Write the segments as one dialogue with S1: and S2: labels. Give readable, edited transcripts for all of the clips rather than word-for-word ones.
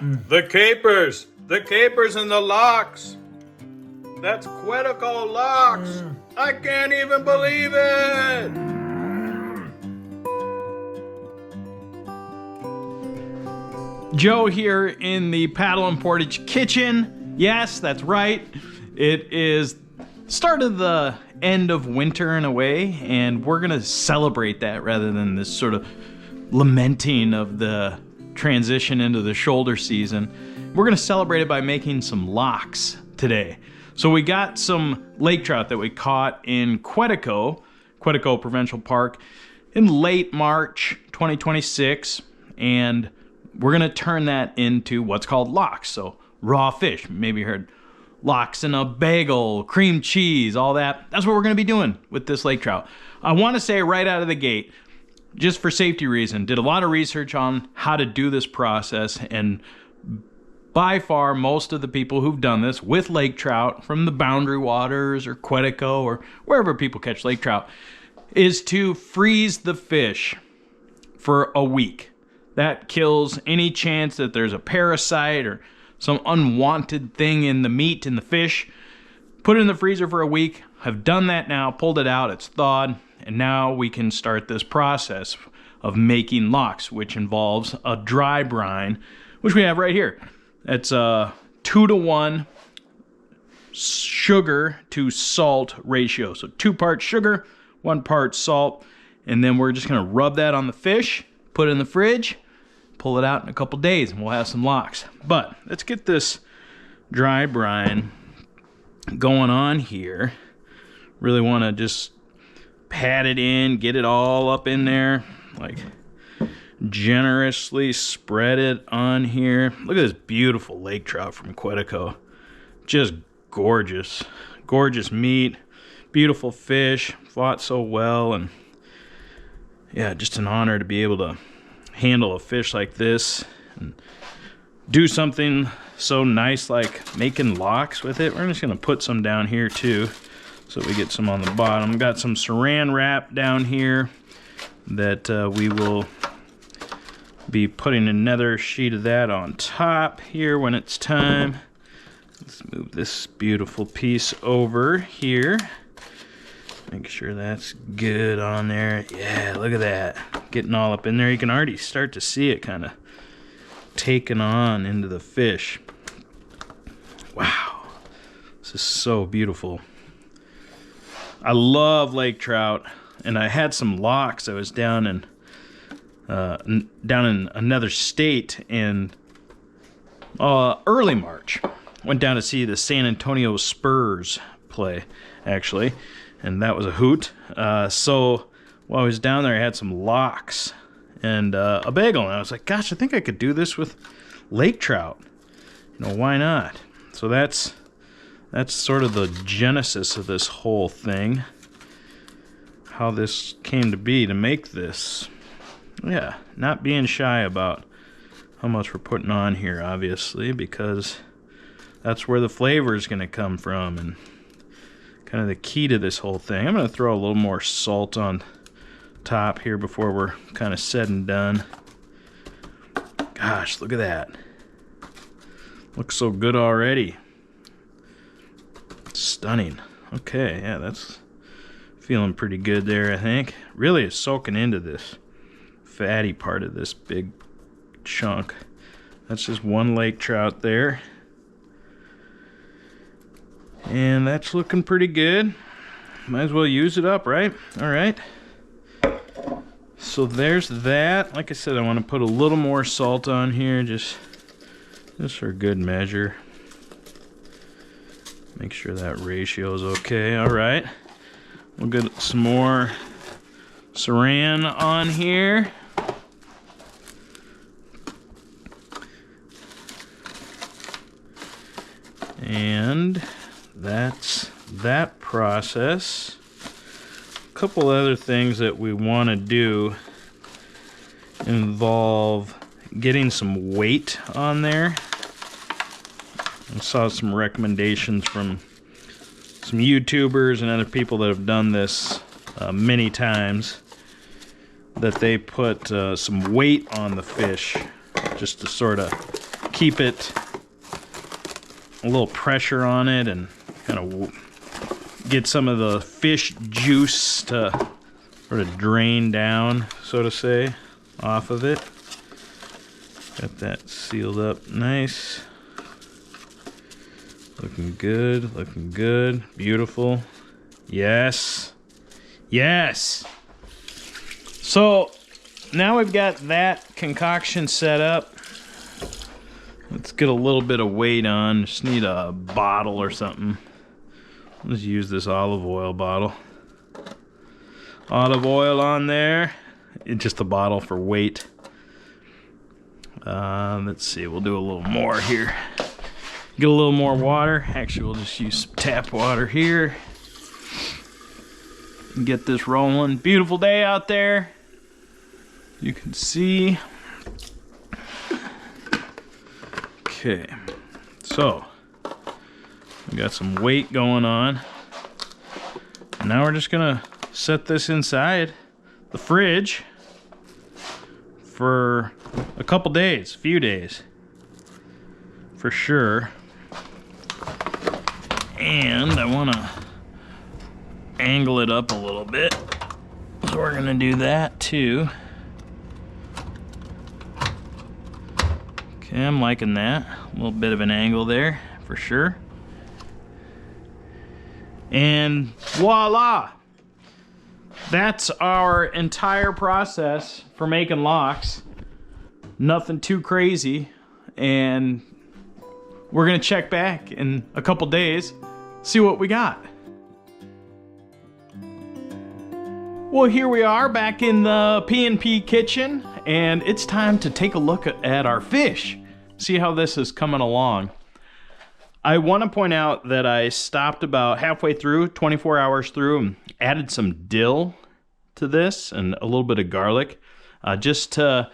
S1: The capers! The capers and the locks! That's Quetico locks! I can't even believe it!
S2: Joe here in the Paddle and Portage kitchen. Yes, that's right. It is start of the end of winter in a way, and we're gonna celebrate that rather than this sort of lamenting of the transition into the shoulder season. We're gonna celebrate it by making some locks today. So we got some lake trout that we caught in Quetico Provincial Park in late March 2026, and we're gonna turn that into what's called locks. So raw fish. Maybe you heard locks in a bagel, cream cheese, all that. That's what we're gonna be doing with this lake trout. I wanna say right out of the gate, just for safety reason, did a lot of research on how to do this process, and by far most of the people who've done this with lake trout from the Boundary Waters or Quetico or wherever people catch lake trout is to freeze the fish for a week. That kills any chance that there's a parasite or some unwanted thing in the meat, in the fish. Put it in the freezer for a week. I've done that now, pulled it out, it's thawed, and now we can start this process of making locks, which involves a dry brine, which we have right here. It's a 2-to-1 sugar to salt ratio. So 2 parts sugar, 1 part salt, and then we're just gonna rub that on the fish, put it in the fridge, pull it out in a couple days, and we'll have some locks. But let's get this dry brine going on here. Really want to just pat it in, get it all up in there, like generously spread it on here. Look at this beautiful lake trout from Quetico. Just gorgeous, gorgeous meat, beautiful fish, fought so well, and yeah, just an honor to be able to handle a fish like this and do something so nice like making locks with it. We're just gonna put some down here too so we get some on the bottom. Got some saran wrap down here that we will be putting another sheet of that on top here when it's time. Let's move this beautiful piece over here. Make sure that's good on there. Yeah, look at that. Getting all up in there. You can already start to see it kind of taking on into the fish. Wow. This is so beautiful. I love lake trout, and I had some locks. I was down in another state in early March. Went down to see the San Antonio Spurs play, actually. And that was a hoot. So while I was down there, I had some locks and a bagel. And I was like, gosh, I think I could do this with lake trout. You know, why not? So that's sort of the genesis of this whole thing. How this came to be to make this. Yeah, not being shy about how much we're putting on here, obviously, because that's where the flavor is going to come from. And kind of the key to this whole thing. I'm going to throw a little more salt on top here before we're kind of said and done. Gosh, look at that. Looks so good already. Stunning. Okay, yeah, that's feeling pretty good there, I think. Really is soaking into this fatty part of this big chunk. That's just one lake trout there. And that's looking pretty good. Might as well use it up, right? All right. So there's that. Like I said, I want to put a little more salt on here, just for good measure. Make sure that ratio is okay. All right. We'll get some more saran on here. And that's that process. A couple other things that we want to do involve getting some weight on there. I saw some recommendations from some YouTubers and other people that have done this many times, that they put some weight on the fish just to sort of keep it a little pressure on it and kind of get some of the fish juice to sort of drain down, so to say, off of it. Got that sealed up nice. Looking good, looking good. Beautiful. Yes. Yes. So now we've got that concoction set up. Let's get a little bit of weight on. Just need a bottle or something. Let's use this olive oil bottle. Olive oil on there. It's just a bottle for weight. Let's see, we'll do a little more here. Get a little more water. Actually, we'll just use some tap water here. Get this rolling. Beautiful day out there. You can see. Okay, so we got some weight going on. And now we're just gonna set this inside the fridge for a couple days, a few days, for sure. And I wanna angle it up a little bit, so we're gonna do that too. Okay, I'm liking that. A little bit of an angle there, for sure. And voila! That's our entire process for making locks. Nothing too crazy. And we're gonna check back in a couple days, see what we got. Well, here we are back in the P&P kitchen, and it's time to take a look at our fish. See how this is coming along. I want to point out that I stopped about halfway through, 24 hours through, and added some dill to this and a little bit of garlic, just to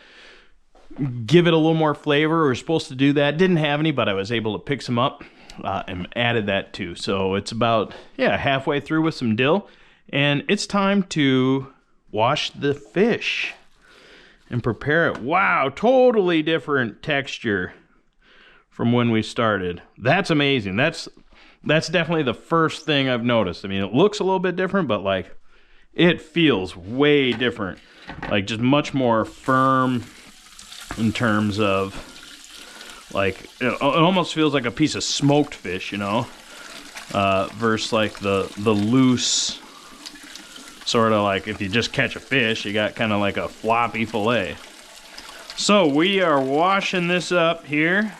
S2: give it a little more flavor. We were supposed to do that. Didn't have any, but I was able to pick some up and added that too. So it's about, halfway through with some dill. And it's time to wash the fish and prepare it. Wow, totally different texture from when we started. That's amazing. That's definitely the first thing I've noticed. I mean, it looks a little bit different, but like it feels way different. Like just much more firm in terms of like, it almost feels like a piece of smoked fish, you know, versus like the loose, sort of like if you just catch a fish, you got kind of like a floppy fillet. So we are washing this up here.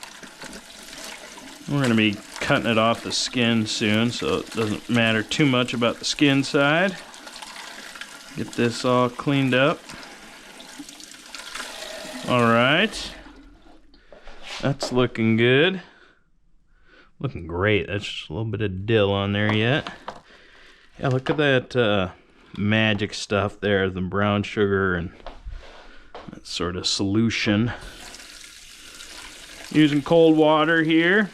S2: We're going to be cutting it off the skin soon, so it doesn't matter too much about the skin side. Get this all cleaned up. All right. That's looking good. Looking great. That's just a little bit of dill on there yet. Yeah, look at that magic stuff there, the brown sugar and that sort of solution. Using cold water here,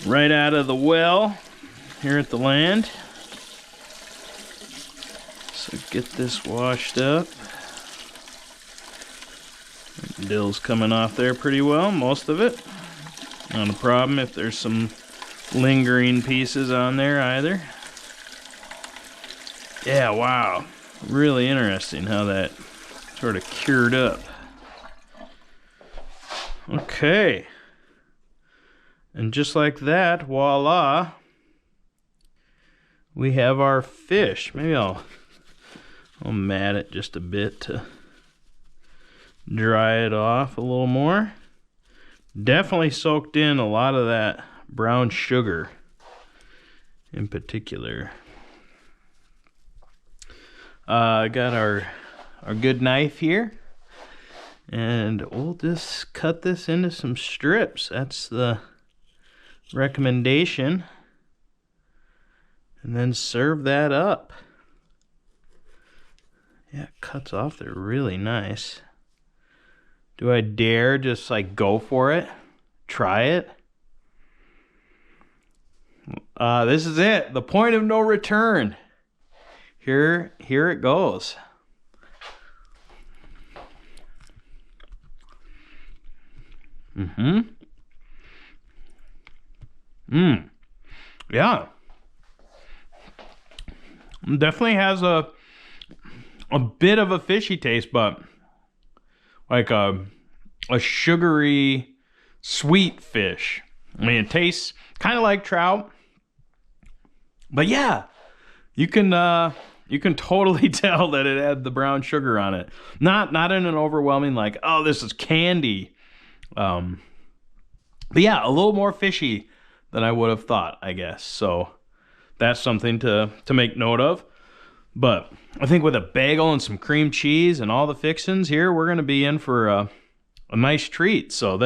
S2: right out of the well here at the land. So get this washed up. Dill's coming off there pretty well, most of it. Not a problem if there's some lingering pieces on there either. Yeah, wow. Really interesting how that sort of cured up. Okay. And just like that, voila, we have our fish. Maybe I'll mat it just a bit to dry it off a little more. Definitely soaked in a lot of that brown sugar in particular. I got our good knife here, and we'll just cut this into some strips. That's the recommendation. And then serve that up. Yeah, it cuts off there really nice. Do I dare just like go for it? Try it? This is it. The point of no return. Here it goes. Mm-hmm. Mmm. Yeah. Definitely has a bit of a fishy taste, but like a sugary, sweet fish. I mean, it tastes kind of like trout, but yeah, you can totally tell that it had the brown sugar on it. Not in an overwhelming like, oh, this is candy. But yeah, a little more fishy than I would have thought, I guess. So that's something to make note of. But I think with a bagel and some cream cheese and all the fixings here, we're gonna be in for a nice treat. So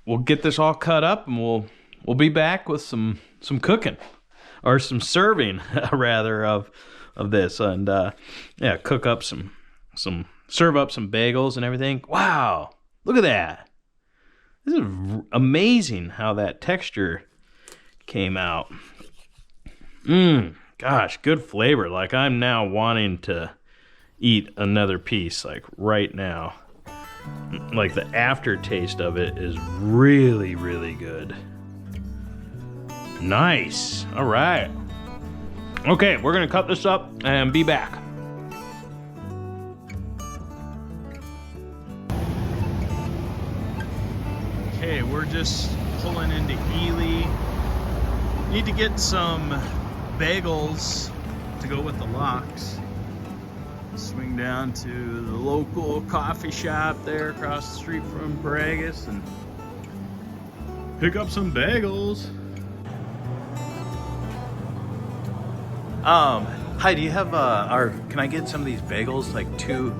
S2: we'll get this all cut up, and we'll be back with some cooking, or some serving rather of this, and yeah, cook up serve up some bagels and everything. Wow, look at that! This is amazing how that texture came out. Gosh, good flavor. Like, I'm now wanting to eat another piece, like right now. Like, the aftertaste of it is really, really good. Nice. All right. Okay, we're gonna cut this up and be back. Okay, we're just pulling into Ely. Need to get some bagels to go with the lox. Swing down to the local coffee shop there across the street from Marais and pick up some bagels. Hi, do you have can I get some of these bagels, like two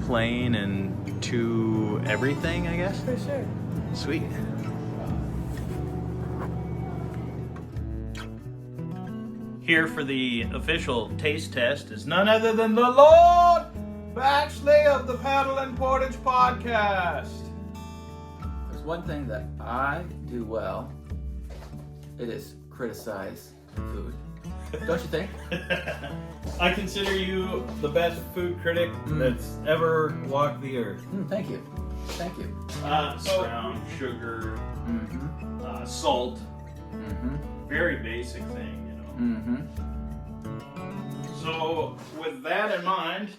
S2: plain and two everything, I guess?
S3: For sure.
S2: Sweet. Here for the official taste test is none other than the Lord Batchley of the Paddle Portage podcast.
S3: There's one thing that I do well. It is criticize food. Don't you think?
S2: I consider you the best food critic that's ever walked the earth.
S3: Thank you. Thank you.
S2: So brown sugar, salt, very basic thing, you know. So with that in mind,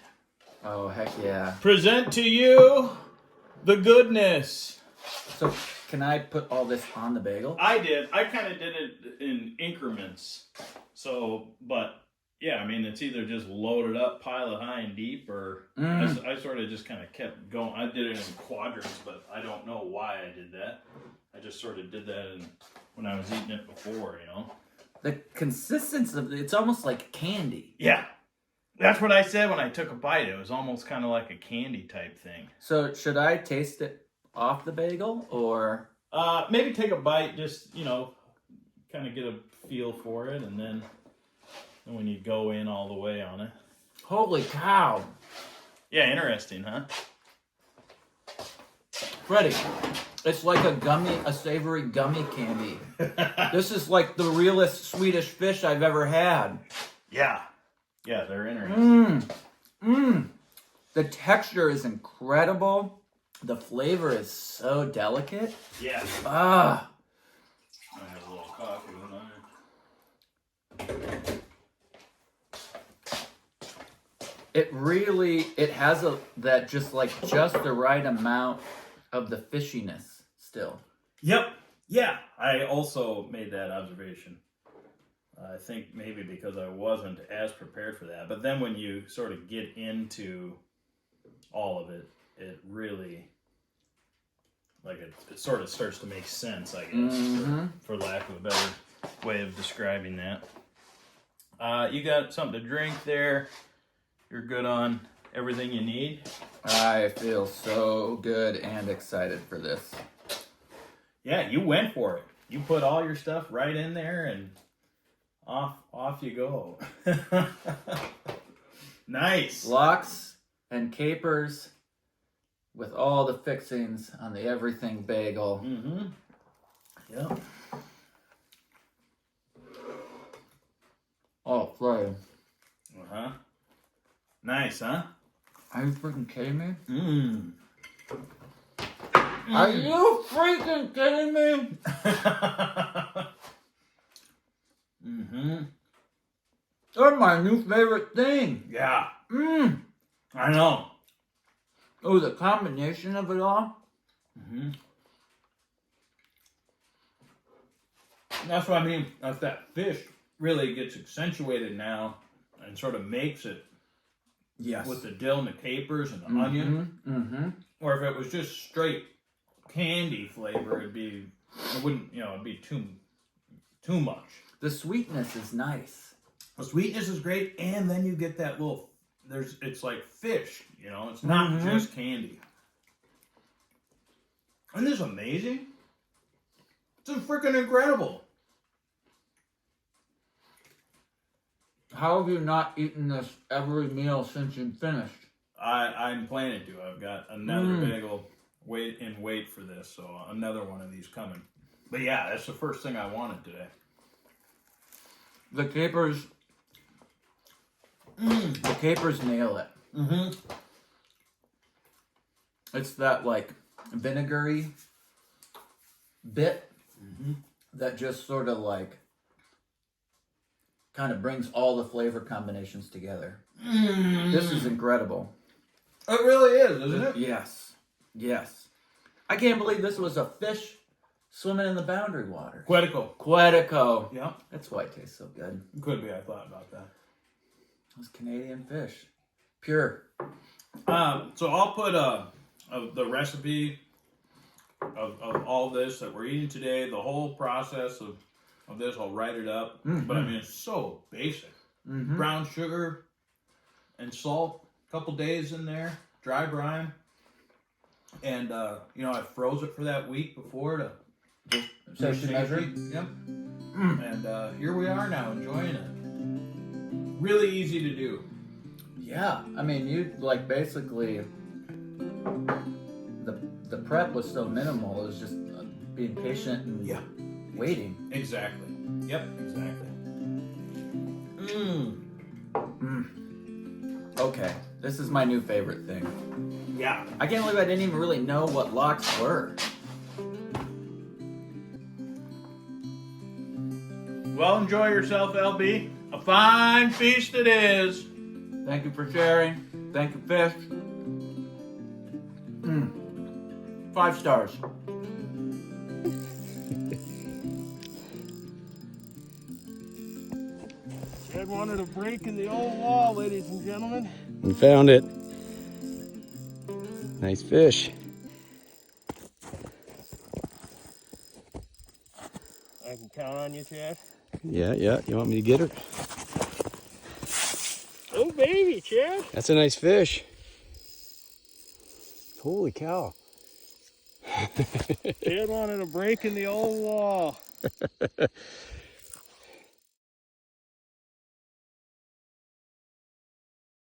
S3: oh heck yeah!
S2: present to you the goodness.
S3: So can I put all this on the bagel?
S2: I did. I kind of did it in increments. So, but yeah, I mean, it's either just load it up, pile it high and deep, or I sort of just kind of kept going. I did it in quadrants, but I don't know why I did that. I just sort of did that when I was eating it before, you know.
S3: The consistency of it's almost like candy.
S2: Yeah. That's what I said when I took a bite. It was almost kind of like a candy type thing.
S3: So should I taste it off the bagel, or?
S2: Maybe take a bite, just, you know, kind of get a feel for it, and then when you go in all the way on it.
S3: Holy cow.
S2: Yeah, interesting, huh?
S3: Freddie, it's like a savory gummy candy. This is like the realest Swedish fish I've ever had.
S2: Yeah. Yeah, they're interesting.
S3: The texture is incredible. The flavor is so delicate.
S2: Yeah.
S3: Ah.
S2: I have a little coffee with
S3: It has that just the right amount of the fishiness still.
S2: Yep. Yeah. I also made that observation. I think maybe because I wasn't as prepared for that. But then when you sort of get into all of it, it really, it sort of starts to make sense, I guess, for lack of a better way of describing that. You got something to drink there. You're good on everything you need.
S3: I feel so good and excited for this.
S2: Yeah, you went for it. You put all your stuff right in there, and off you go. Nice.
S3: Lox and capers with all the fixings on the everything bagel.
S2: Yeah.
S3: Oh, Freddie.
S2: Nice, huh?
S3: Are you freaking kidding me?
S2: Mmm.
S3: Are you freaking kidding me?
S2: Mm-hmm.
S3: They're my new favorite thing.
S2: Yeah.
S3: Mmm.
S2: I know.
S3: Oh, the combination of it all.
S2: Mm-hmm. That's what I mean. If that fish really gets accentuated now and sort of makes it
S3: Yes.
S2: with the dill and the capers and the onion.
S3: Mm-hmm.
S2: Or if it was just straight candy flavor, it'd be too much.
S3: The sweetness is nice.
S2: The sweetness is great, and then you get that little. It's like fish, It's not just candy. Isn't this amazing? It's freaking incredible.
S3: How have you not eaten this every meal since you finished?
S2: I'm planning to. I've got another bagel wait for this, so another one of these coming. But yeah, that's the first thing I wanted today.
S3: The capers. The capers nail it.
S2: Mm-hmm.
S3: It's that like vinegary bit that just sort of like kind of brings all the flavor combinations together. This is incredible.
S2: It really is, isn't it?
S3: Yes. Yes. I can't believe this was a fish swimming in the boundary water.
S2: Quetico.
S3: Yeah. That's why it tastes so good.
S2: Could be. I thought about that.
S3: Those Canadian fish. Pure.
S2: So I'll put the recipe of all this that we're eating today, the whole process of this, I'll write it up. But I mean, it's so basic. Brown sugar and salt, a couple days in there, dry brine. And, I froze it for that week before to
S3: Safety measure.
S2: Yep. And here we are now, enjoying it. Really easy to do.
S3: Yeah. I mean, you like basically the prep was so minimal. It was just being patient and waiting.
S2: Exactly. Yep, exactly.
S3: Okay. This is my new favorite thing.
S2: Yeah.
S3: I can't believe I didn't even really know what lox were.
S2: Well, enjoy yourself, LB. A fine feast it is.
S3: Thank you for sharing. Thank you, fish. 5 stars.
S4: Chad wanted a break in the old wall, ladies and gentlemen.
S5: We found it. Nice fish.
S4: I can count on you, Chad.
S5: Yeah. You want me to get her?
S4: Oh, baby, Chad.
S5: That's a nice fish. Holy cow.
S4: Chad wanted a break in the old wall.